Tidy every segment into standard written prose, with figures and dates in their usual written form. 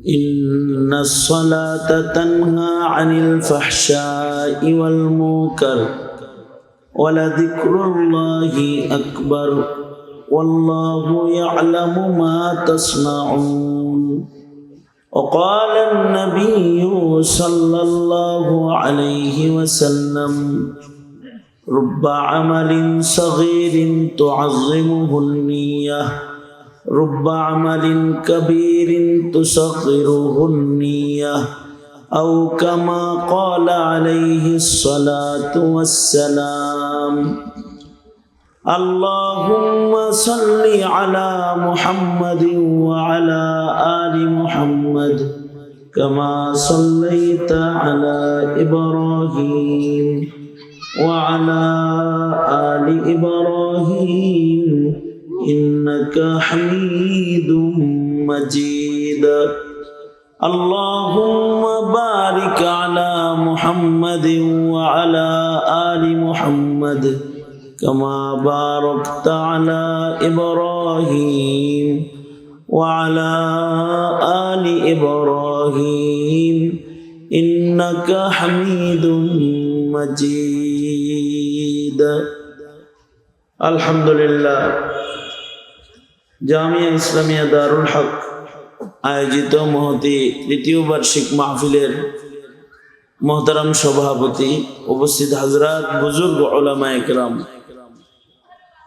إن الصلاة تنهى عن الفحشاء والمنكر ولذكر الله أكبر والله يعلم ما تصنعون. وقال النبي صلى الله عليه وسلم رب عمل صغير تعظمه النية رب عمل كبير تصغره النية أو كما قال عليه الصلاة والسلام. اللهم صل على محمد وعلى آل محمد كما صليت على إبراهيم وعلى آل إبراهيم إنك حميد مجيد. اللهم بارك على محمد وعلى آل محمد كما باركت على إبراهيم وعلى آل إبراهيم إنك حميد مجيد. الحمد لله. জামিয়া ইসলামিয়া দারুল হক আয়োজিত মহতী তৃতীয় বার্ষিক মাহফিলের মোহতারাম সভাপতি, উপস্থিত হাজরাত, বুজুর্গ উলামায়ে কেরাম,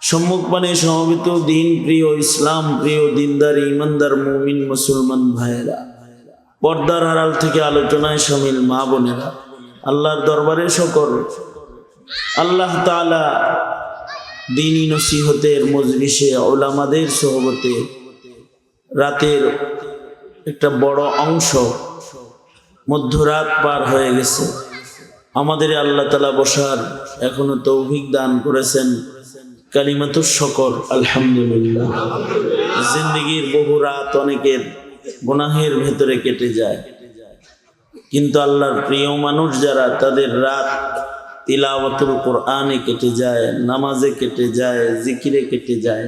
সম্মুখপানে সমবেত দিন প্রিয়, ইসলাম প্রিয়, দিনদার, ইমানদার, মুমিন মুসলমান ভাইয়েরা, পর্দার আড়াল থেকে আলোচনায় শামিল মা বোনেরা, আল্লাহর দরবারে শকর। আল্লাহ তাআলা দ্বীনি নসিহতের মজলিসে উলামাদের সোহবতে রাতের একটা বড় অংশ, মধ্যরাত পার হয়ে গেছে, আমাদের আল্লাহ তাআলা বসার এখনো তৌফিক দান করেছেন। কালিমাতুশ শকর, আলহামদুলিল্লাহ। জিন্দেগির বহু রাত অনেকের গুনাহের ভেতরে কেটে যায়, কিন্তু আল্লাহর প্রিয় মানুষ যারা, তাদের রাত তিলাওয়াতুল কোরআনে কেটে যায়, নামাজে কেটে যায়, জিকিরে কেটে যায়।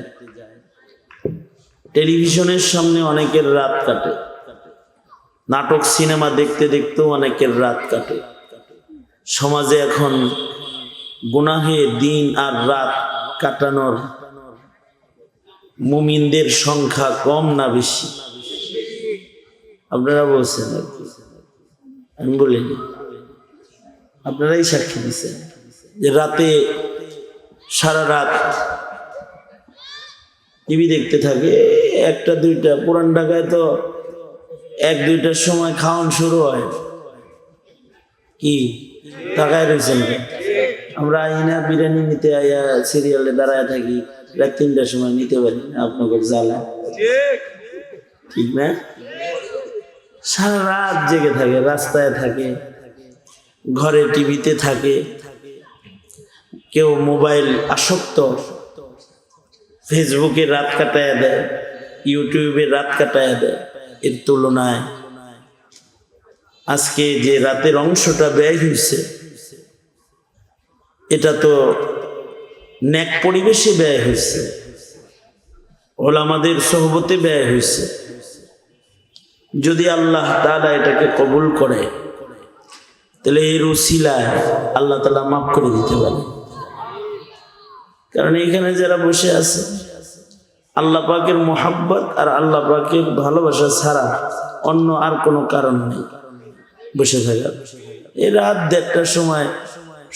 টেলিভিশনের সামনে অনেকের রাত কাটে, নাটক সিনেমা দেখতে দেখতেও অনেকের রাত কাটে। সমাজে এখন গুনাহে দিন আর রাত কাটানোর মুমিনদের সংখ্যা কম না বেশি? আপনারা বলছেন, আমি বলিনি, আপনারাই সাক্ষী দিচ্ছেন যে রাতে সারা রাত টিভি দেখতে থাকে। একটা দুইটা, পুরান ঢাকায় তো এক দুইটার সময় খাওয়ান শুরু হয়। কি তাকায় রয়েছেন? আমরা আইনা বিরিয়ানি নিতে আইয়া সিরিয়ালে দাঁড়ায় থাকি, রাত 3টার সময় নিতে পারি না, আপনাকে জ্বালা, ঠিক না? সারা রাত জেগে থাকে, রাস্তায় থাকে, ঘরে টিভিতে থাকে, কেউ মোবাইল আসক্ত, ফেসবুকে রাত কাটায় দেয়, ইউটিউবে রাত কাটায় দেয়। এর তুলনায় আজকে যে রাতের অংশটা ব্যয় হয়েছে, এটা তো নেক পরিবেশে ব্যয় হয়েছে, ওলামাদের সোহবতে ব্যয় হয়েছে। যদি আল্লাহ তাআলা এটাকে কবুল করে, তাহলে এর উসিলায় আল্লাহ তাআলা মাফ করে দিতে পারে। কারণ এখানে যারা বসে আছে, আল্লাহ পাকের মোহাব্বত আর আল্লাহ পাকের ভালোবাসা ছাড়া অন্য আর কোনো কারণ নেই বসে থাকার। এই রাত 1:30টার সময়,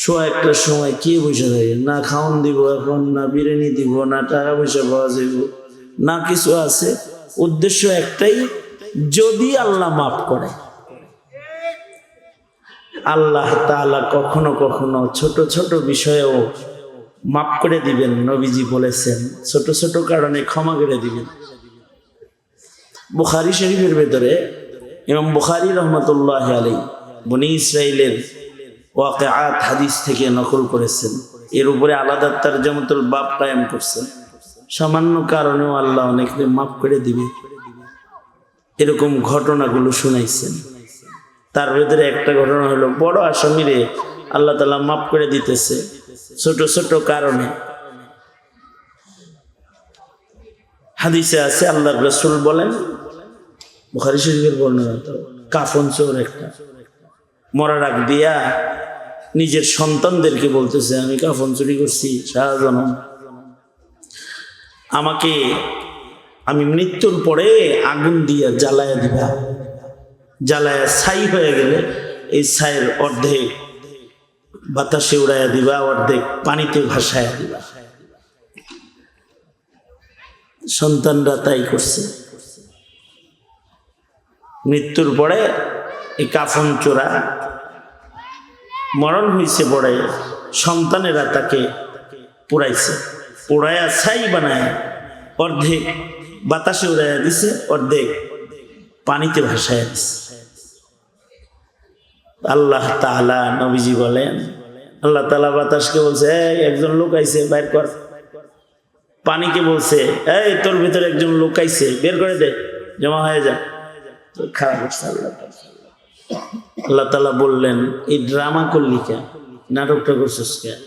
1:15টার সময় কে বসে থাকে? না খাওয়ান দিব এখন, না বিরিয়ানি দিব, না টাকা পয়সা পাওয়া যাব, না কিছু আছে। উদ্দেশ্য একটাই, যদি আল্লাহ মাফ করে। আল্লাহ তাআলা কখনো কখনো ছোট ছোট বিষয়েও মাফ করে দিবেন। নবীজি বলেছেন, ছোট ছোট কারণে ক্ষমা করে দিবেন। বুখারী শরীফের ভেতরে ইমাম বুখারী রহমতুল্লাহি আলাইহি বনি ইসরাইলের ওয়াকিআত হাদিস থেকে নকল করেছেন। এর উপরে আলাদা তারজামাতুল বাব কায়েম করছেন। সামান্য কারণেও আল্লাহ অনেককে মাফ করে দিবে, এরকম ঘটনাগুলো শুনাইছেন। তার ভেতরে একটা ঘটনা হলো, বড় আসামিরে আল্লাহ তাআলা মাফ করে দিতেছে ছোট ছোট কারণে। হাদিসে আছে, আল্লাহর রাসূল বলেন, বুখারী শরীফের বর্ণনা তো, কাফন চোর একটা মরার আগ দিয়া নিজের সন্তানদেরকে বলতেছে আমি কাফন চুরি করছি শাহজাহান, আমাকে আমি মৃত্যুর পরে আগুন দিয়া জ্বালায়া দিবা, জ্বালায়া ছাই হয়ে গেলে এই ছাইয়ের অর্ধেক বাতাসে উড়াইয়া দিবা, অর্ধেক পানিতে ভাসায়া দিবা। সন্তানরা তাই করছে। মৃত্যুর পরে এই কাফন চোরা মরণ হয়েছে পরে সন্তানেরা তাকে পুড়াইছে, পোড়ায়া ছাই বানায় অর্ধেক বাতাসে উড়াইয়া দিছে, অর্ধেক পানিতে ভাসাইয়া দিছে। আল্লাহ তাআলা নবীজি বলেন, আল্লাহ তাআলা বাতাসকে বলছে একজন লোক আইছে বের কর, পানিকে বলছে এই তোর ভিতরে একজন লোক আইছে বের করে দে, জমা হয়ে যা। খারাপ করছে আল্লাহ তাআলা বললেন এই ড্রামা করলি কেন, নাটকটা করছিস কেন,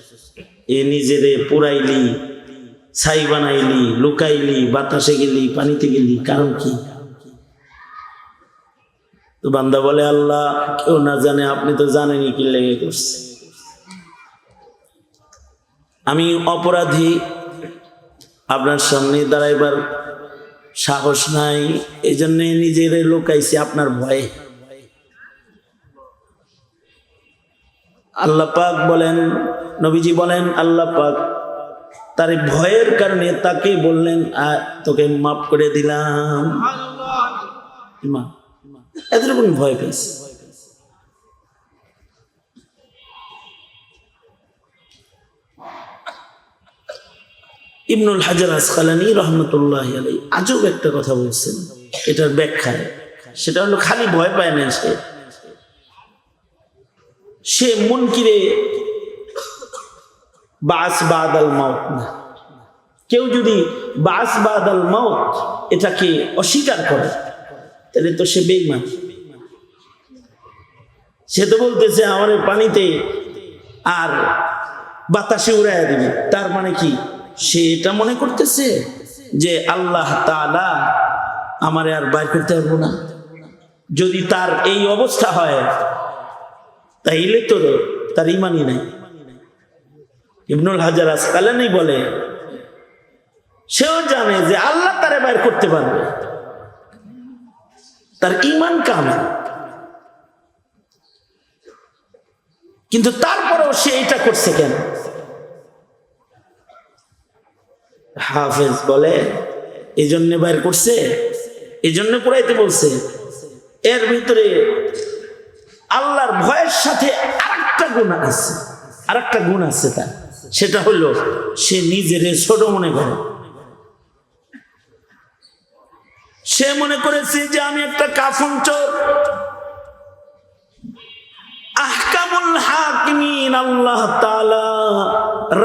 এ নিজেরে পুরাইলি, ছাই বানাইলি, লুকাইলি, বাতাসে গেলি, পানিতে গেলি, কারণ কি? তো বান্দা বলে আল্লাহ কেউ না জানে, আপনি তো জানেনই কি লেগে করছে। আমি অপরাধী, আপনার সামনে দাঁড়াইবার সাহস নাই, এই জন্য নিজের লুকাইছি আপনার ভয়ে। আল্লাহ পাক বলেন, নবীজি বলেন আল্লাহ পাক তার ভয়ের কারণে তাকে বললেন তোকে মাফ করে দিলাম। এতটুকু ভয় পেয়েছে। ইবনুল হাজার আসকালানী রহমতুল্লাহ আলাইহি আজব একটা কথা বলছেন এটার ব্যাখ্যায়, সেটা হলো খালি ভয় পায় না, সে মুনকিরে বাস বাদাল মাউত না। কেউ যদি বাস বাদাল মাউত এটাকে অস্বীকার করে তাহলে তো সে বেঈমান। সে তো বলতেছে আমার পানিতে আর বাতাসে উড়াইয়া দিবে, তার মানে কি সে এটা মনে করতেছে যে আল্লাহ তাআলা আমারে আর বাইর করতে পারবো না। যদি তার এই অবস্থা হয় তাইলে তো তার ঈমানই নাই। ইবনুল হাজার আসকালানী বলে সেও জানে যে আল্লাহ তারে বাইর করতে পারবে, তার ঈমান কামেল, কিন্তু তারপরেও সে এটা করছে কেন? হাফেজ বলে এই জন্য বাইর করছে, এই জন্য পুরাইতে বলছে। এর ভিতরে আল্লাহর ভয়ের সাথে আরেকটা গুণ আছে, আরেকটা গুণ আছে তার, সেটা হলো সে নিজের ছোট মনে করে। সে মনে করেছে যে আমি একটা কাফন চোর। আহকামুল হাকিমিন আল্লাহ তাআলা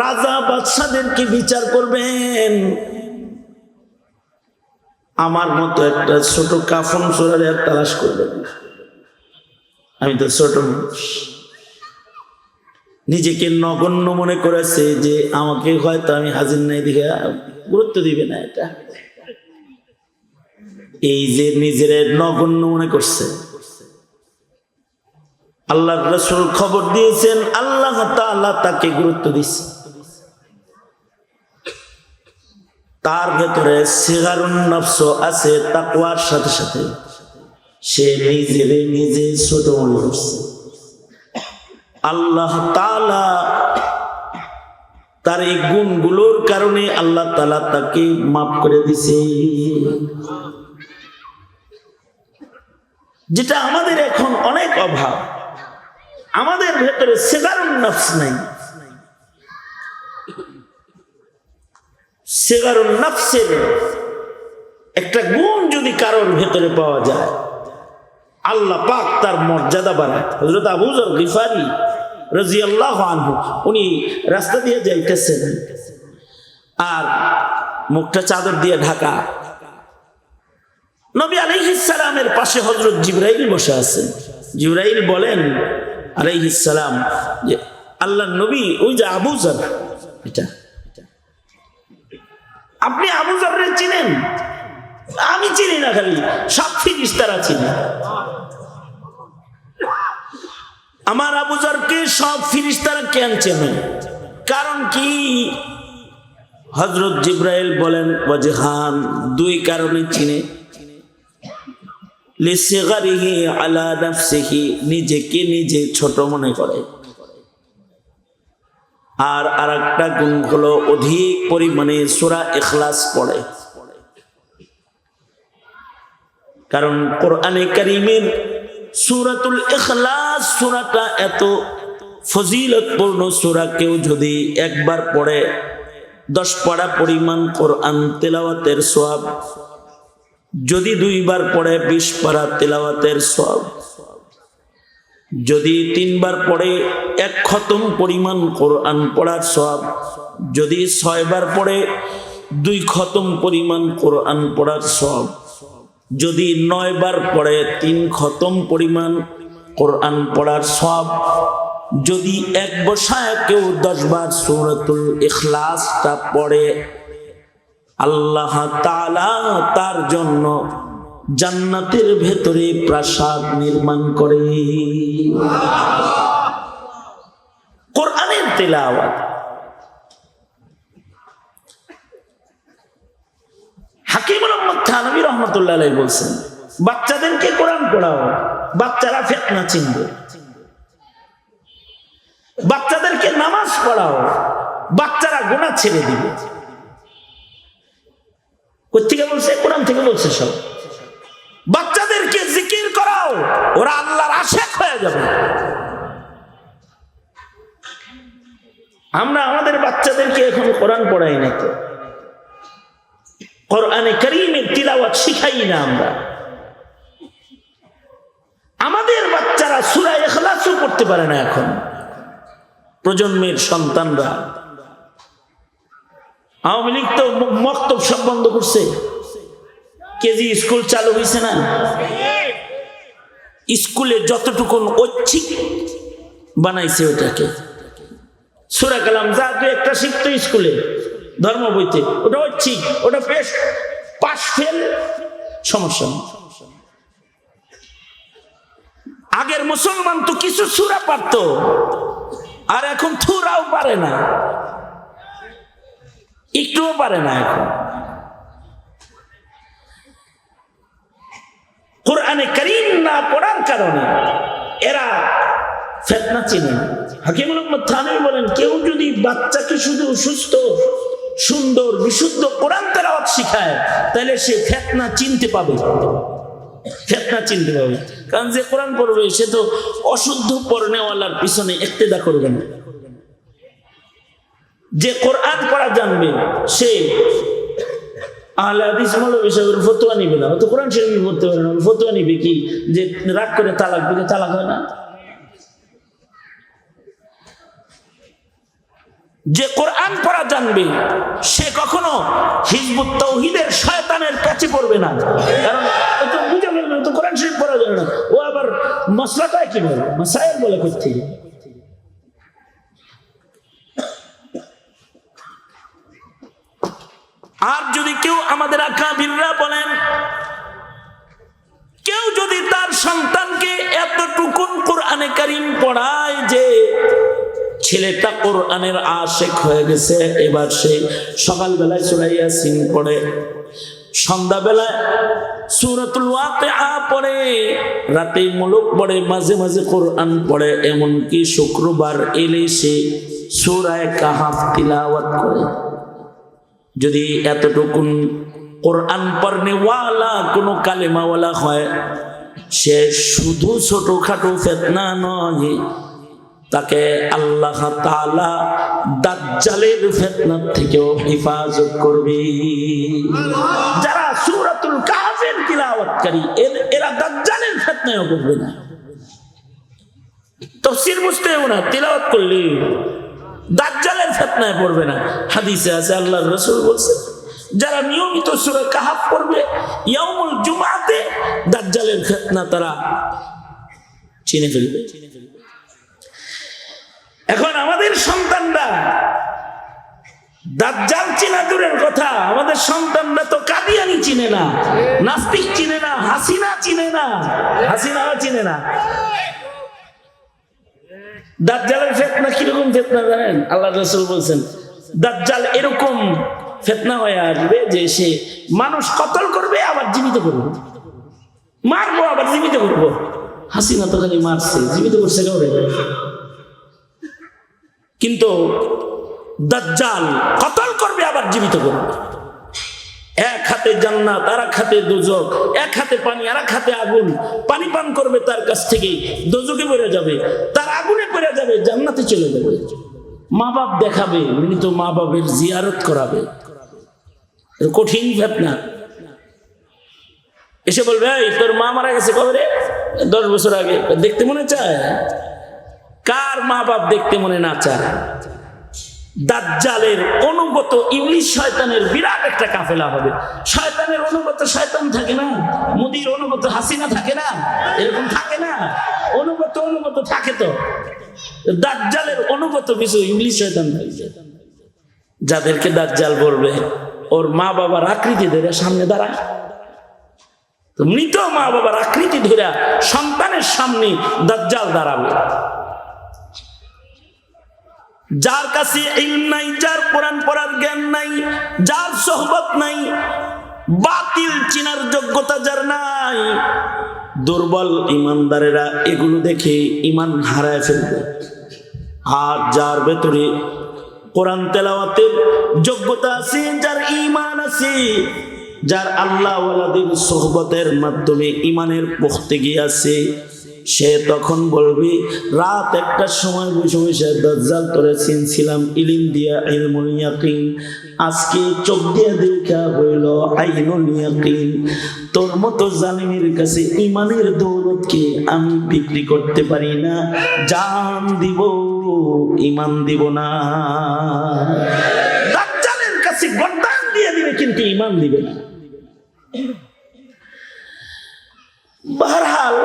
রাজা বাদশাদেরকে বিচার করবেন, আমার মতো একটা ছোট কাফন চোরের তালাশ করবেন। আমি তো ছোট মানুষ, নিজেকে নগণ্য মনে করেছে যে আমাকে হয়তো আমি হাজির নাই দেখে গুরুত্ব দিবে না। এটা এই যে নিজের নগণ্য মনে করছে, আল্লাহর রাসূল খবর দিয়েছেন আল্লাহ তাআলা তাকে গুরুত্ব দিচ্ছে। তার ভেতরে সিগারুন নফস আছে, তাকওয়ার সাথে সাথে সে নিজে ছোট মনে করছে। আল্লাহ তাআলা তার এই গুণগুলোর কারণে আল্লাহ তাআলা তাকে মাফ করে দিছে। যেটা আমাদের এখন অনেক অভাব, আমাদের ভেতরে সিগারুন নফস নাই। সিগারুন নফসের একটা গুণ যদি কারোর ভেতরে পাওয়া যায়, আল্লাহ পাক তার মর্যাদা বাড়ায়। হযরত আবু যর গিফারি রাদিয়াল্লাহু আনহু উনি রাস্তা দিয়ে যাইতেছেন আর মুখটা চাদর দিয়ে ঢাকা। নবী আলাইহিস সালামের পাশে হযরত জিবরাইল বসে আছেন। জিবরাইল বলেন আলাইহিস সালাম যে আল্লাহর নবী ওই যে আবু যর, এটা আপনি আবু যরকে চিনেন? আমি চিনি না, খালি সব ফিরিস্তারা চিনি। আমার আবু যরকে সব ফিরিস্তারা কেন চেনে? কারণ কি? হযরত জিবরাইল বলেন ওয়াজহান, দুই কারণে চিনে। লিসিগারিহি আলা নাফসিহি, নিজেকে নিজে ছোট মনে করে। আর আরেকটা গুণ হলো অধিক পরিমাণে সূরা ইখলাস পড়ে। কারণ কোরআনে কারীমের সূরাতুল ইখলাস সূরাটা এত ফজিলতপূর্ণ সূরা, কেউ যদি একবার পড়ে 10 পারা পরিমাণ কোরআন তেলাওয়াতের সওয়াব, যদি 2 বার পড়ে 20 পারা তেলাওয়াতের সওয়াব, যদি 3 বার পড়ে 1 খতম পরিমাণ কোরআন পড়ার সওয়াব, যদি 6 বার পড়ে 2 খতম পরিমাণ কোরআন পড়ার সওয়াব, যদি 9 বার পড়ে 3 খতম পরিমাণ কোরআন পড়ার সওয়াব, যদি এক বসায় কেউ 10 বার সূরাতুল ইখলাসটা পড়ে, আল্লাহ তাআলা তার জন্য জান্নাতের ভেতরে প্রাসাদ নির্মাণ করে। কোরআনের তেলাওয়াত। হাকিমুল উম্মাত থানভী রাহমাতুল্লাহ আলাইহি বলছেন, বাচ্চাদেরকে কোরআন পড়াও, বাচ্চারা ফিতনা চিনবে। বাচ্চাদেরকে নামাজ পড়াও, বাচ্চারা গুনাহ ছেড়ে দিবে। কোথেকে বলছে? কোরআন থেকে বলছে সব। বাচ্চাদেরকে জিকির করাও, ওরা আল্লাহর আশিক হয়ে যাবে। আমরা আমাদের বাচ্চাদেরকে এখন কোরআন পড়াই না, তো কোরআনে কারীমের তিলাওয়াত শিখাই না আমরা। আমাদের বাচ্চারা সূরা ইখলাসও পড়তে পারে না এখন, প্রজন্মের সন্তানরা। আওয়ামী লীগ তো মক্তব সব বন্ধ করছে, কেজি স্কুল চালু হয়েছে না? স্কুলে যতটুকুন ঐচ্ছিক বানাইছে ওটাকে, সূরা কালাম যা দু একটা শিখতো স্কুলে ধর্ম বইতে, ওটা ঐচ্ছিক, ওটা পাস ফেল সমস্যা নেই। আগের মুসলমান তো কিছু সূরা পারতো, আর এখন থুরাও পারে না, একটুও পারে না। এখন কোরআনে কারীম না পড়ার কারণে এরা ফিতনা চিনে না। হাকিমুল উম্মাত থানভী বলেন, কেউ যদি বাচ্চাকে শুধু সুস্থ সুন্দর বিশুদ্ধ কোরআন তেলাওয়াত শিখায়, তাহলে সে ফিতনা চিনতে পাবে। ফিতনা চিনতে পাবে, কারণ যে কোরআন পড়বে সে তো অশুদ্ধ পড়নেওয়ালার পিছনে ইক্তেদা করবে না। যে কোরআন পড়া জানবে সে আহলে হাদিস মৌলবী সাহেবের ফতোয়া নিবে না, ও তো কোরআন শরীফ পড়তে পারে না, ফতোয়া নিবে কি যে রাগ করে তালাক দিলে তালাক হয় না? যে কোরআন পড়া জানবে সে কখনো হিজবুত তাওহীদের শয়তানের কাছে পড়বে না, কারণ ও তো বুঝে ফেলবে ও তো কোরআন শরীফ পড়া জানে না। ও আবার মাসলাটা কি বলে, মাসাইল বলে করতে। আর যদি কেউ আমাদের আকাবিররা বলেন, কেউ যদি তার সন্তানকে এতটুকুন কোরআনে কারীম পড়ায় যে ছেলেটা কোরআনের আশিক হয়ে গেছে, এবার সে সকালবেলায় সূরা ইয়াসিন পড়ে, সন্ধ্যাবেলায় সূরাতুল ওয়াকিআ পড়ে, রাতে মুলুক পড়ে, মাঝে মাঝে কোরআন পড়ে, এমনকি শুক্রবার এলে সে সূরা কাহাফ তিলাওয়াত করে। যদি এতটুকুন কোরআন পড়নেওয়ালা কোনো কালেমাওয়ালা হয়, সে শুধু ছোটখাটো ফিতনা নয়, তাকে আল্লাহ তাআলা দাজ্জালের ফিতনা থেকেও হেফাজত করবে। যারা সূরাতুল কাহফের তিলাওয়াতকারী এরা দাজ্জালের ফিতনায়ও পড়বে না, তাফসীর বুঝতেও না, তিলাওয়াত করলে দাজ্জালের ফিতনায় পড়বে না। হাদিসে আছে, আল্লাহর রাসূল বলেছেন, যারা নিয়মিত সূরা কাহফ পড়বে ইয়াউমুল জুমআতে দাজ্জালের ফিতনা তারা চিনে ফেলবে। এখন আমাদের সন্তানরা দাজ্জাল চিনা দূরের কথা, আমাদের সন্তানরা তো কাদিয়ানি চিনে। চিনে না, নাস্তিক চিনে না, হাসিনা চিনে না, হাসিনাও চিনে না। দাজ্জালের ফিতনা কিরকম ফিতনা জানেন? আল্লাহ রাসূল বলছেন দাজ্জাল এরকম ফিতনা হয়ে আসবে যে সে মানুষ কতল করবে আবার জীবিত করবে, মারবো আবার জীবিত করবো। হাসিনা তো খালি মারছে, জীবিত করছে কাউরে। কিন্তু দাজ্জাল কতল করবে আবার জীবিত করবে। এক হাতে জান্নাত আর এক হাতে দোজখ, এক হাতে পানি আর এক হাতে আগুন। পানি পান করবে তার কাছ থেকে, দোজখে পড়ে যাবে, তার আগুনে পড়ে যাবে, জান্নাতে চলে যাবে। মা বাপ দেখাবে, মৃত মা বাপের জিয়ারত করাবে। কঠিন ফিতনা। এসে বলবে এই তোর মা মারা গেছে কবে রে? 10 বছর আগে। দেখতে মনে চায়? কার মা বাপ দেখতে মনে না চায়? দাজ্জালের অনুগত ইবলিস শয়তানের বিরাট একটা কাফেলা হবে। শয়তানের অনুগত শয়তান থাকে না, মোদির অনুগত হাসিনা থাকে না, এরকম থাকে না? অনুগত থাকে তো। দাজ্জালের অনুগত কিছু ইবলিস শয়তান থাকে, যাদেরকে দাজ্জাল বলবে ওর মা বাবার আকৃতি ধরে সামনে দাঁড়ায়। তো মৃত মা বাবার আকৃতি ধরে সন্তানের সামনে দাজ্জাল দাঁড়াবে। যার কাছে ইলম নাই, যার কোরআন পড়ার জ্ঞান নাই, যার সোহবত নাই, বাতিল চিনার যোগ্যতা যার নাই, দুর্বল ইমানদারেরা এগুলো দেখে ইমান হারায় ফেলবে। আর যার ভেতরে কোরআন তেলাওয়াতের যোগ্যতা আছে, যার ঈমান আছে, যার আল্লাহ ওয়ালাদের সোহবতের মাধ্যমে ঈমানের পুখতেগি আছে, সে তখন বলবে রাত 1টার সময় বসে বসে দাজ্জাল তোরে চিনছিলাম ইলম দিয়া ইলমুল ইয়াকিন, আজকে চোখ দিয়া দেখা হইল আইনুল ইয়াকিন। তোর মতো জালিমের কাছে ঈমানের দৌলতকে আমি বিক্রি করতে পারি না, জান দিব ঈমান দিব না। দাজ্জালের কাছে গর্দান দিয়ে দিবে কিন্তু ঈমান দিবে না। বহরহাল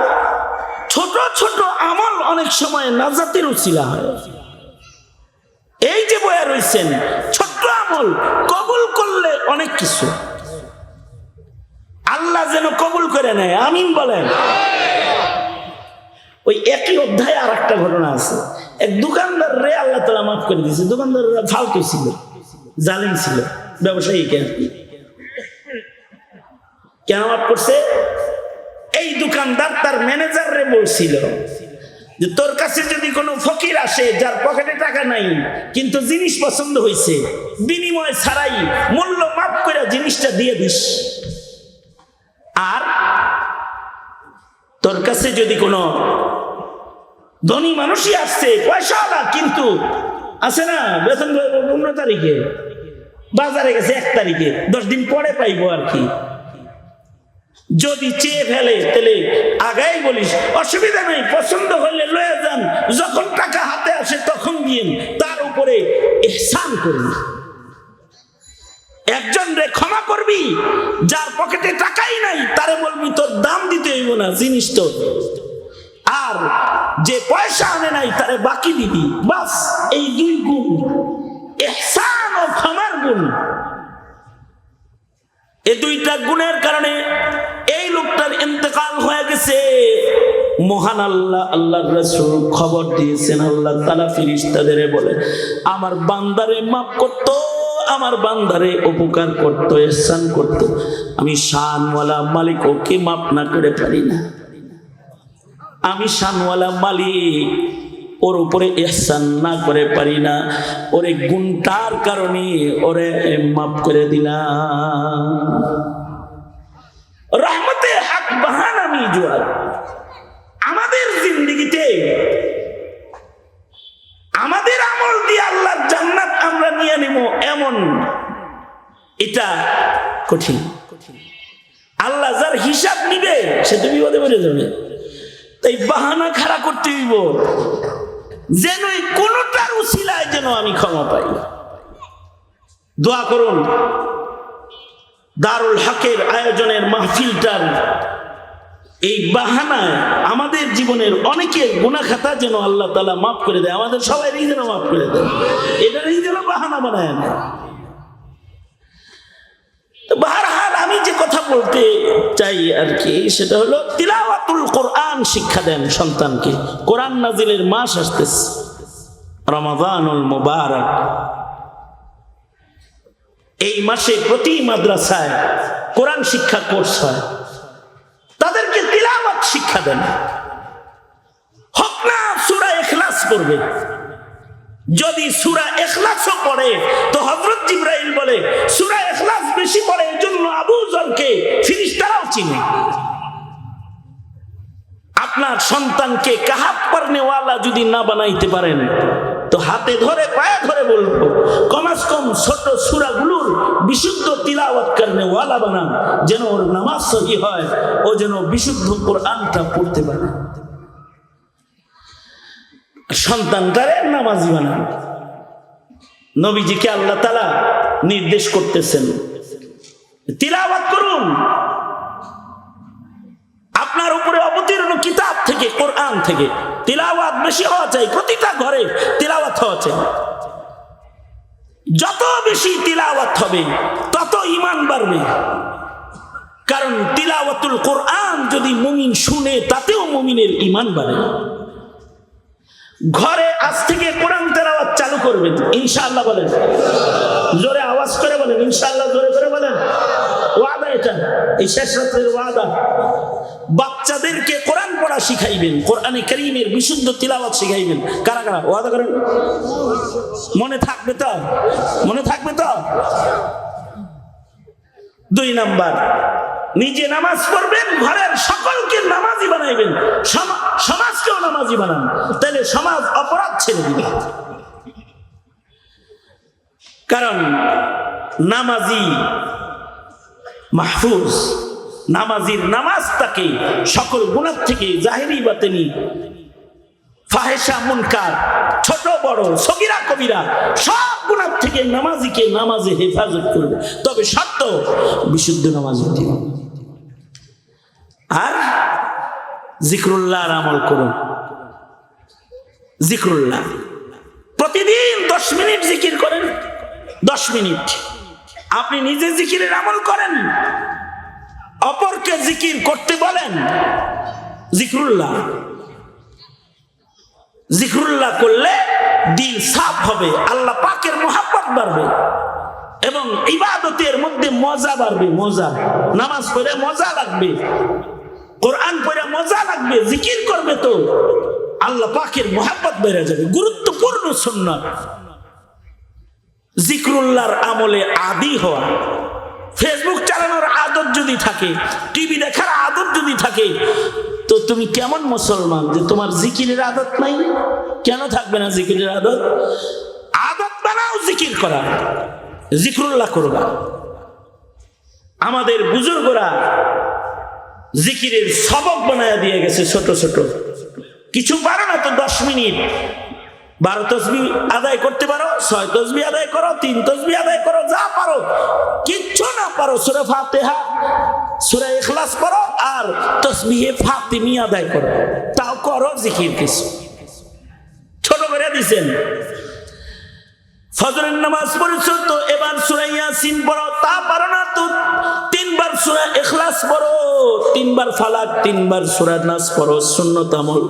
ছোট ছোট আমল অনেক সময় নাজাতের উসিলা হয়। এই যে বয়া রয়েছেন, ছোট্ট আমল কবুল করলে অনেক কিছু আল্লাহ যেন কবুল করে নেয়, আমিন বলেন। ওই একই অধ্যায়ে আর একটা ঘটনা আছে। এক দোকানদার রে আল্লাহ তাআলা মাফ করে দিয়েছে। দোকানদাররা ফালতু ছিল, জালিম ছিল, ব্যবসায়ী। কেন মাফ করছে? এই দোকানদার তার ম্যানেজার রে বলছিল যে তোর কাছে যদি কোনো ফকির আসে যার পকেটে টাকা নাই কিন্তু জিনিস পছন্দ হয়েছে, বিনিময় ছাড়াই মূল্য মাফ করে জিনিসটা দিয়ে দিস। আর তোর কাছে যদি কোনো ধনী মানুষই আসছে, পয়সাওয়ালা, কিন্তু আছে না বেতন 15 তারিখে, বাজারে গেছে 1 তারিখে, 10 দিন পরে পাইবো আর কি, যদি চেয়ে ফেলে তাহলে আগাই বলিস অসুবিধা নাই, পছন্দ হলে লয়ে যান, যখন টাকা হাতে আসে তখন দিন, তার উপরে ইহসান করবি। একজন রে ক্ষমা করবি, যার পকেটে টাকাই নাই তারে বলবি তোর দাম দিতে হইব না, জিনিস তো। আর যে পয়সা আনে নাই তারে বাকি দিবি। বাস, এই 2 গুণ, ইহসান ও ক্ষমার গুণ। এই 2টা গুণের কারণে এই লোকটার ইন্তেকাল হয়ে গেছে। মহান আল্লাহর রাসূল খবর দিয়েছেন, আল্লাহ তাআলা ফেরেশতাদের বলে আমার বান্দারে মাফ করতো, আমার বান্দারে উপকার করতো, ইহসান করতো, আমি শানওয়ালা মালিক ওকে মাফ না করে পারি না। আমি শানওয়ালা মালিক ওর উপরে ইহসান না করে পারি না, ওরে গুণটার কারণে ওরে মাফ করে দিলাম। রহমতে হক বাহান আমি জোয়ার। আমাদের জিন্দেগিতে আমাদের আমল দিয়ে আল্লাহর জান্নাত আমরা নিয়ে নেব এমন, এটা কঠিন। আল্লাহ যার হিসাব নিবে সে তো বিপদে পড়ে যাবে। তাই বাহানা খাড়া করতে হইব যেন কোনটার উসিলায় যেন আমি ক্ষমা পাই। দোয়া করুন দারুল হকের আয়োজনের মাহফিলটার এই বাহানায় আমাদের জীবনের অনেকের গুনাহ খাতা যেন আল্লাহ তাআলা মাফ করে দেয়, আমাদের সবাইরই যেন মাফ করে দেয়, এটারই যেন বাহানা বানায় না। বহরহাল আমি যে কথা বলতে চাই আর কি, সেটা হলো তিলাওয়াতুল কোরআন শিক্ষা দেন সন্তানকে। কোরআন নাজিলের মাস আসতেছে, রমাদানুল মুবারক। এই মাসে প্রতি মাদ্রাসায় কোরআন শিক্ষা কোর্স হয়, তাদেরকে তিলাওয়াত শিক্ষা দেন। হক না সূরা ইখলাস পড়বে, যদি সূরা ইখলাসও পড়ে তো হযরত জিবরাইল বলে সূরা ইখলাস বেশি পড়ে, এজন্য আবু যরকে ফেরেশতারাও চিনে। আপনার সন্তানকে কাহাত পড়নেওয়ালা যদি না বানাইতে পারেন তো হাতে ধরে পায়ে ধরে বলবো কমাস কম ছোট সূরাগুলোর বিশুদ্ধ তিলাওয়াত করনেওয়ালা বানান, যেন ওর নামাজ সহি হয়, ও যেন বিশুদ্ধ কোরআনটা পড়তে পারে। সন্তানটারে নামাজি বানান। নবীজিকে আল্লাহ তাআলা নির্দেশ করতেছেন তিলাওয়াত করুন। আপনার উপরে অবতীর্ণ কিতাব থেকে, কোরআন থেকে তিলাওয়াত বেশি হওয়া চাই, প্রতিটা ঘরে তিলাওয়াত হওয়া চাই। যত বেশি তিলাওয়াত হবে তত ঈমান বাড়বে, কারণ তিলাওয়াতুল কোরআন যদি মুমিন শুনে তাতেও মুমিনের ঈমান বাড়ে। ঘরে আজ থেকে কোরআন তেলাওয়াত চালু করবেন ইনশাআল্লাহ। বলেন জোরে আওয়াজ করে বলেন ইনশাআল্লাহ, জোরে করে বলেন। ওয়াদা, এটা এই শেষ রাতের ওয়াদা। বাচ্চাদেরকে কোরআন পড়া শিখাইবেন, কোরআনে কারীমের বিশুদ্ধ তিলাওয়াত শিখাইবেন। কারা কারা ওয়াদা করেন? মনে থাকবে তো? মনে থাকবে তো? 2 নাম্বার, নিজে নামাজ পড়বেন, ঘরের সকলকে নামাজি বানাইবেন, সমাজকেও নামাজি বানান, তাহলে সমাজ অপরাধ ছেড়ে দিবে। কারণ নামাজি মাহফুজ, নামাজির নামাজ তাকে সকল গুনাহ থেকে, জাহেরি বাতেনি, ফাহেশা মুনকার, ছোট বড় সগীরা কবিরা সব গুনাহ থেকে নামাজিকে নামাজে হেফাজত করবে। তবে শর্ত বিশুদ্ধ নামাজ হতে হবে। আর জিকরুল্লাহর আমল করুন। জিকরুল্লাহ প্রতিদিন 10 মিনিট জিকির করেন। 10 মিনিট আপনি নিজে জিকিরের আমল করেন, অপরকে জিকির করতে বলেন। জিকরুল্লাহ, জিকরুল্লাহ করলে দিল সাফ হবে, আল্লাহ পাকের মোহাব্বত বাড়বে এবং ইবাদতের মধ্যে মজা বাড়বে। মজা, নামাজ পড়ে মজা লাগবে, কোরআন পড়ে মজা লাগবে, জিকির করবে তো আল্লাহ পাকের মোহাব্বত বেড়ে যাবে। গুরুত্বপূর্ণ সুন্নাত জিকরুল্লাহর আমলে আদি হওয়া। ফেসবুক চালানোর আদত যদি থাকে, টিভি দেখার আদত যদি থাকে, তো তুমি কেমন মুসলমান যে তোমার জিকিরের আদত নাই? কেন থাকবে না জিকিরের আদত? আদত বানাও জিকির করা, জিকরুল্লাহ করবা। আমাদের বুজুর্গরা জিকিরের সবক বানায়া দিয়ে গেছে ছোট ছোট। কিছু পারো না তো 10 মিনিট 12 তাসবিহ আদায় করতে পারো, 6 তাসবিহ আদায় করো, 3 তাসবিহ আদায় করো, যা পারো। কিচ্ছু না পারো সূরা ফাতিহা, সূরা ইখলাস পড়ো আর তাসবিহে ফাতিমি আদায় করো, তাও করো জিকির। কিছু ছোট করে দিয়েছেন। ফজরের নামাজ পড়েছো তো এবার সূরা ইয়াসিন পড়ো, তা পারো না তো 3 বার সূরা ইখলাস পড়ো, 3 বার ফালাক, 3 বার সূরা নাস পড়ো। সুন্নত আমল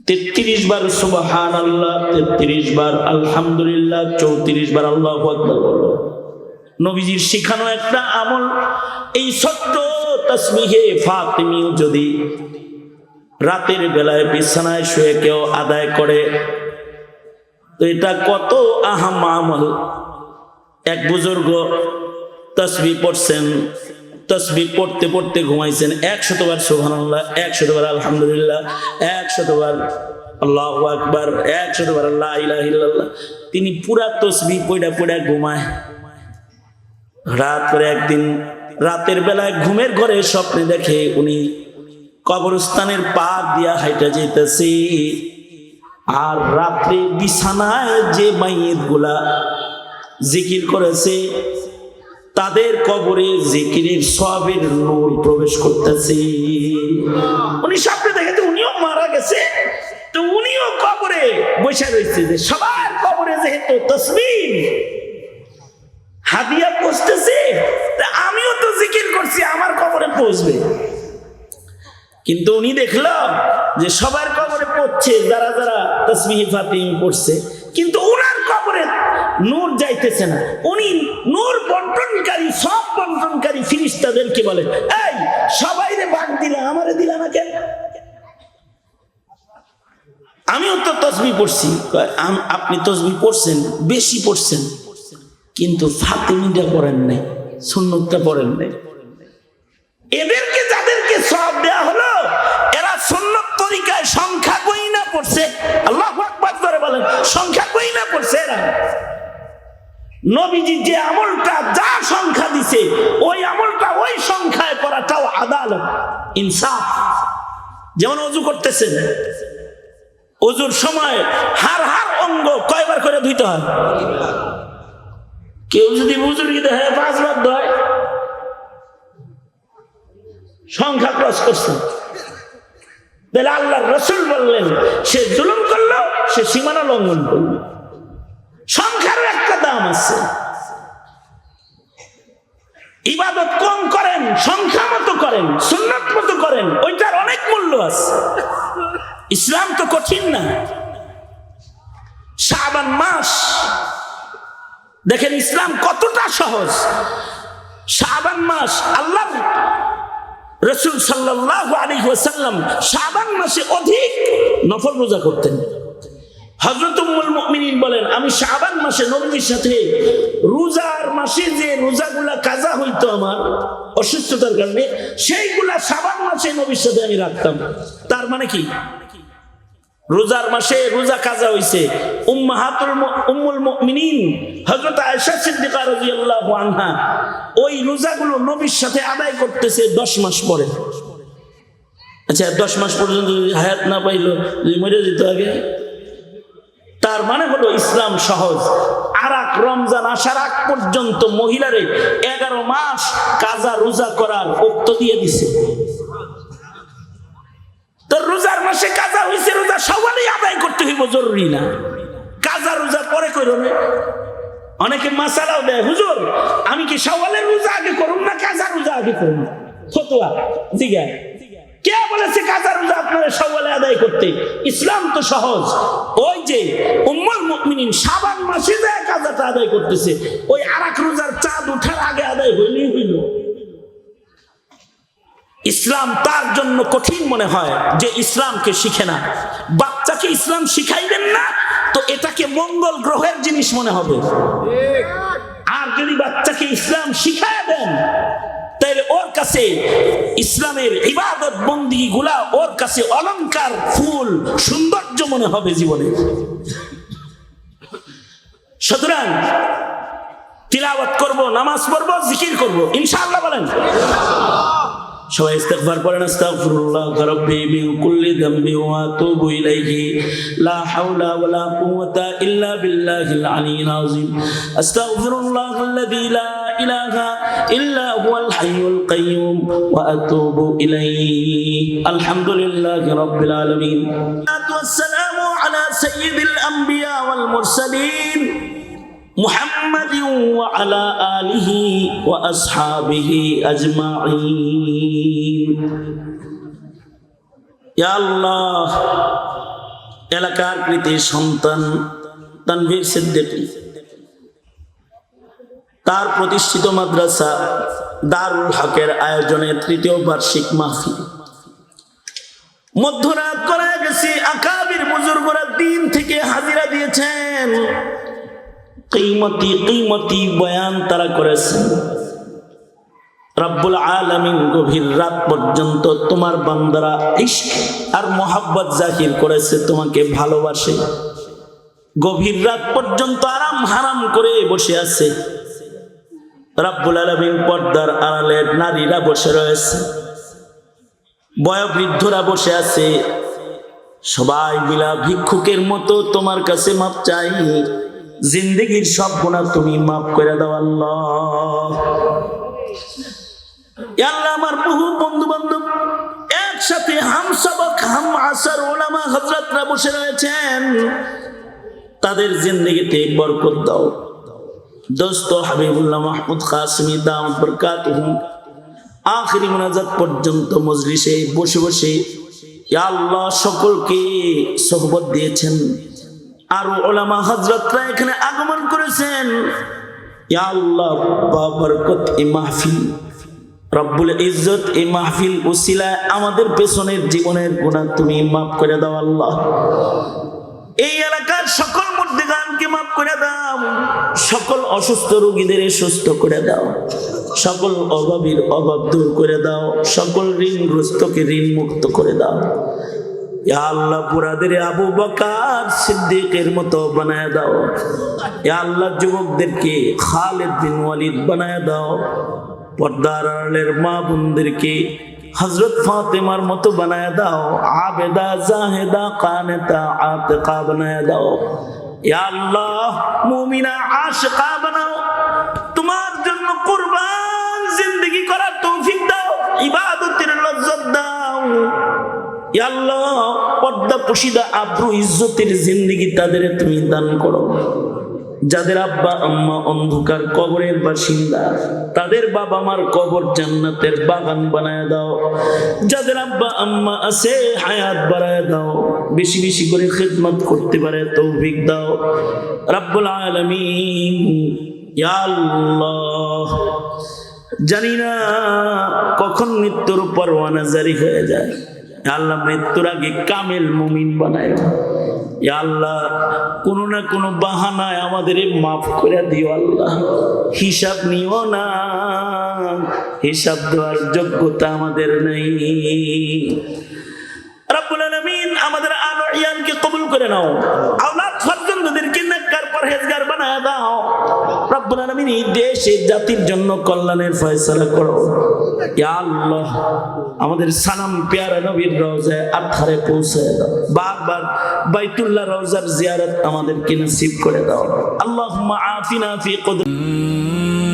33 বার সুবহানাল্লাহ, 33 বার আলহামদুলিল্লাহ, 34 বার আল্লাহু আকবার বলো। নবীজির শিখানো একটা আমল। এই ছোট্ট তাসবিহে ফাতিমি যদি রাতের বেলায় বিছানায় শুয়ে কেউ আদায় করে তো এটা কত আহাম আমল। এক বুজুর্গ তাসবিহ পড়ছেন, তাসবিহ পড়তে পড়তে ঘুমাইছেন। 100 বার সুবহানাল্লাহ, 100 বার আলহামদুলিল্লাহ, 100 বার আল্লাহু আকবার, 100 বার লা ইলাহা ইল্লাল্লাহ। তিনি পুরা তাসবিহ পড়া পড়া ঘুমায়। রাত করে একদিন রাতের বেলায় ঘুমের ঘরে স্বপ্নে দেখে উনি কবরস্থানের পার দিয়া হাইটা যাইতেছে, আর রাত্রে বিছানায় যে মাইয়িত গুলা জিকির করেছে তাদের কবরে জিকিরের সওয়াবের নূর প্রবেশ করতেছে। উনি স্বপ্নে দেখেছে উনিও মারা গেছে, তো উনিও কবরে বসে রয়েছে। যে সবার কবরে যেহেতু তাসবিহ হাদিয়া পৌঁছতেছে, আমিও তো জিকির করছি, দিছি আমার কবরে পৌঁছবে। কিন্তু উনি দেখলো যে সবার কবরে পড়ছে, যারা যারা তাসবিহ ফাতিম পড়ছে, কিন্তু উনার কবরে নূর যাইতেছে না। উনি নূর বন্টনকারী, সব বন্টনকারী ফেরেশতাদেরকে বলে, এই সবাইরে ভাগ দিলা, আমারে দিলা না কেন? আমিও তো তাসবিহ পড়ছি। আপনি তাসবিহ পড়ছেন, বেশি পড়ছেন, কিন্তু ফাতিমিটা পড়েন নাই, সুন্নতটা পড়েন নাই। এদেরকে যাদেরকে সওয়াব দেয়া হলো, এরা সুন্নত তরিকায় সংখ্যা কইনা পড়ছে। আল্লাহু আকবার করে বলেন, সংখ্যা কইনা পড়ছে এরা। নবীজি যে আমলটা যা সংখ্যা দিছে, ওই আমলটা ওই সংখ্যায় করাটাও আদালত, ইনসাফ। যেমন ওযু করতেছেন, ওযুর সময় হার হার অঙ্গ কয়বার করে ধুইতে হয়? কেউ যদি বুজুর্গি দেয় 5 বার ধয়, সংখ্যা ক্রস করছে। তাহলে আল্লাহর রাসূল বললেন, সে জুলুম করলো, সে সীমানা লঙ্ঘন করলো। সংখ্যার একটা দাম আছে। ইবাদত কম করেন, সংখ্যা মতো করেন, সুন্নাত মতো করেন, ওইটার অনেক মূল্য আছে। ইসলাম তো কঠিন না। শাবান মাস দেখেন ইসলাম কতটা সহজ। শাবান মাস, আল্লাহ রাসূল সাল্লাল্লাহু আলাইহি ওয়াসাল্লাম শাবান মাসে অধিক নফল রোজা করতেন। হযরত উম্মুল মুমিনিন বলেন, আমি শাবান মাসে নবীর সাথে রোজার মাসে যে রোজাগুলা কাজা হইতো আমার অসুস্থতার কারণে, সেইগুলা শাবান মাসে নবীর সাথে আমি রাখতাম। তার মানে কি? রোজার মাসে রোজা কাজা হইছে। উম্মুল মুমিনিন হযরত আয়েশা সিদ্দিকা রাদিয়াল্লাহু আনহা ওই রোজাগুলো নবীর সাথে আদায় করতেছে 10 মাস পরে। আচ্ছা, 10 মাস পর্যন্ত যদি হায়াত না পাইলো, যদি মরে যেত আগে। তার মানে হলো ইসলাম সহজ। আরাক রমজান আসার আগ পর্যন্ত মহিলারে 11 মাস কাজা রোজা করার উক্ত দিয়ে দিছে। তো রোজার মাসে কাজা হইছে, রোজা সবারই আদায় করতে হইব, জরুরি না। কাজা রোজা পরে করো না। অনেকে মাসালাও দেয়, হুজুর আমি কি শাওয়ালের রোজা আগে করুন না কাজা রোজা আগে করুন? ফতোয়া জিজ্ঞাসা, কে বলেছে কাজা রোজা আপনারা শাওয়ালে আদায় করতে? ইসলাম তো সহজ। ওই যে উম্মুল মুমিনিন শাবান মাসে যায় কাজাটা আদায় করতেছে, ওই আরাক রোজার চাঁদ ওঠার আগে আদায় হইলেই হইল। ইসলাম তার জন্য কঠিন মনে হয় যে ইসলামকে শিখে না। বাচ্চাকে ইসলাম শিখাইবেন না তো এটাকে মঙ্গল গ্রহের জিনিস মনে হবে। আর যদি বাচ্চাকে ইসলাম শিখায় দেন, তাহলে ওর কাছে ইসলামের ইবাদত বন্দেগী গুলা ওর কাছে অলংকার, ফুল, সৌন্দর্য মনে হবে জীবনে। সুতরাং তিলাওয়াত করব, নামাজ পড়ব, জিকির করব, ইনশাআল্লাহ বলেন। সবাই ইস্তিগফার করেন, আস্তাগফিরুল্লাহ রাব্বি মিন কুল্লি যামবি ওয়া আতুবু ইলাইহি লা হাওলা ওয়া লা কুওয়াতা ইল্লা বিল্লাহিল আলিয়্যিল আযীম। আস্তাগফিরুল্লাহাল্লাযী লা ইলাহা ইল্লা হুয়াল হাইয়ুল কাইয়্যুম ওয়া আতুবু ইলাইহি। আলহামদুলিল্লাহি রাব্বিল আলামিন। ওয়াসসালামু আলা সাইয়্যিদিল আমবিয়া ওয়াল মুরসালিন মুহাম্মাদ ওয়া আলা আলিহি ওয়া আসহাবিহি আজমাইন। ইয়া আল্লাহ, এলাকার কৃতি সন্তান তানভীর সিদ্দিকী, তার প্রতিষ্ঠিত মাদ্রাসা দারুল হকের আয়োজনে ৩য় বার্ষিক মাহফিল মধ্যরাত করা গেছে। আকাবির বুজুর্গরা দিন থেকে হাজিরা দিয়েছেন, কিমতি বয়ান তারা করেছেন। রব্বুল আলামিন গভীর রাত পর্যন্ত তোমার বান্দারা ইশক আর মোহাব্বত জাহির করেছে, তোমাকে ভালোবাসে। গভীর রাত পর্যন্ত আরাম হারাম করে বসে আছে। রব্বুল আলামিন পর্দার আড়ালে নারীরা বসে রয়েছে, বয়োবৃদ্ধরা বসে আছে। সবাই মিলা ভিক্ষুকের মতো তোমার কাছে মাপ চাই। জিন্দেগীর সব গুনাহ তুমি মাফ করে দাও আল্লাহ। ইয়া আল্লাহ, আমার বহু বন্ধু বান্ধব একসাথে হামসাবক হাম আসার ওলামা হযরতরা বসে রয়েছেন, তাদের জিন্দেগিতে বরকত দাও। দোস্ত হাবিবুল্লাহ মাহমুদ কাসেমি দাওয়াত বরকাতুহু আখিরি মুনাজাত পর্যন্ত মজলিসে বসে বসে ইয়া আল্লাহ সকলকে সোহবত দিয়েছেন। আর উলামা হযরতরা এখানে আগমন করেছেন। ইয়া আল্লাহ বাবরকত এই মাহফিল, রব্বুল ইজ্জত এই মাহফিল উসিলায় আমাদের পেছনের জীবনের গুনাহ তুমি মাফ করে দাও আল্লাহ। এই এলাকার সকল মুর্দিগানকে মাফ করে দাও, সকল অসুস্থ রোগীদের সুস্থ করে দাও, সকল অভাবীর অভাব দূর করে দাও, সকল ঋণগ্রস্তকে ঋণ মুক্ত করে দাও। ইয়া আল্লাহ পুরাদের আবু বকর সিদ্দিকের মতো বানায় দাও। ইয়া আল্লাহ যুবকদেরকে খালিদ বিন ওয়ালিদ বানায় দাও। পর্দার আড়ালের মা বোনদেরকে হযরত ফাতেমার মতো বানায় দাও। আবেদা জাহেদা কানেতা আতিকা বানায় দাও। ইয়া আল্লাহ মুমিনা আশিকা বানাও। তোমার জন্য কুরবান জিন্দেগি করার তৌফিক দাও, ইবাদতের লজ্জত দাও। ইয়া আল্লাহ পর্দা পশিদা আব্রু ইজ্জতের জিন্দেগি তাদের তুমি দান করো। যাদের আব্বা আম্মা অন্ধকার কবরের বাসিন্দা, তাদের বাবা মার কবর জান্নাতের বাগান বানায় দাও। যাদের আব্বা আম্মা আছে হায়াত বাড়ায় দাও, বেশি বেশি করে খিদমত করতে পারে তৌফিক দাও রব্বুল আলামিন। ইয়া আল্লাহ জানি না কখন মৃত্যুর পরওয়ানা জারি হয়ে যায়। আল্লাহ মৃত্যুর আগে কামেল মুমিন বানায়। ইয়া আল্লাহ কোনো না কোনো বাহানায় আমাদের মাফ করে দিও আল্লাহ। হিসাব নিও না, হিসাব দেওয়ার যোগ্যতা আমাদের নেই। রব্বুল আলামিন আমাদের আলো ইয়ানকে কবুল করে নাও। আওলাদ ফরজন্দদেরকে নেককার পরহেজগার বানায় দাও। রব্বুল আলামিন এই দেশে জাতির জন্য কল্যাণের ফয়সালা করো। ইয়া আল্লাহ আমাদের সালাম পেয়ারা নবীর রওজায় আথারে পৌঁছে দাও। বারবার বাইতুল্লাহ রওজার জিয়ারত আমাদেরকে নসিব করে দাও। আল্লাহুম্মা আফিনা ফি কুদরতিক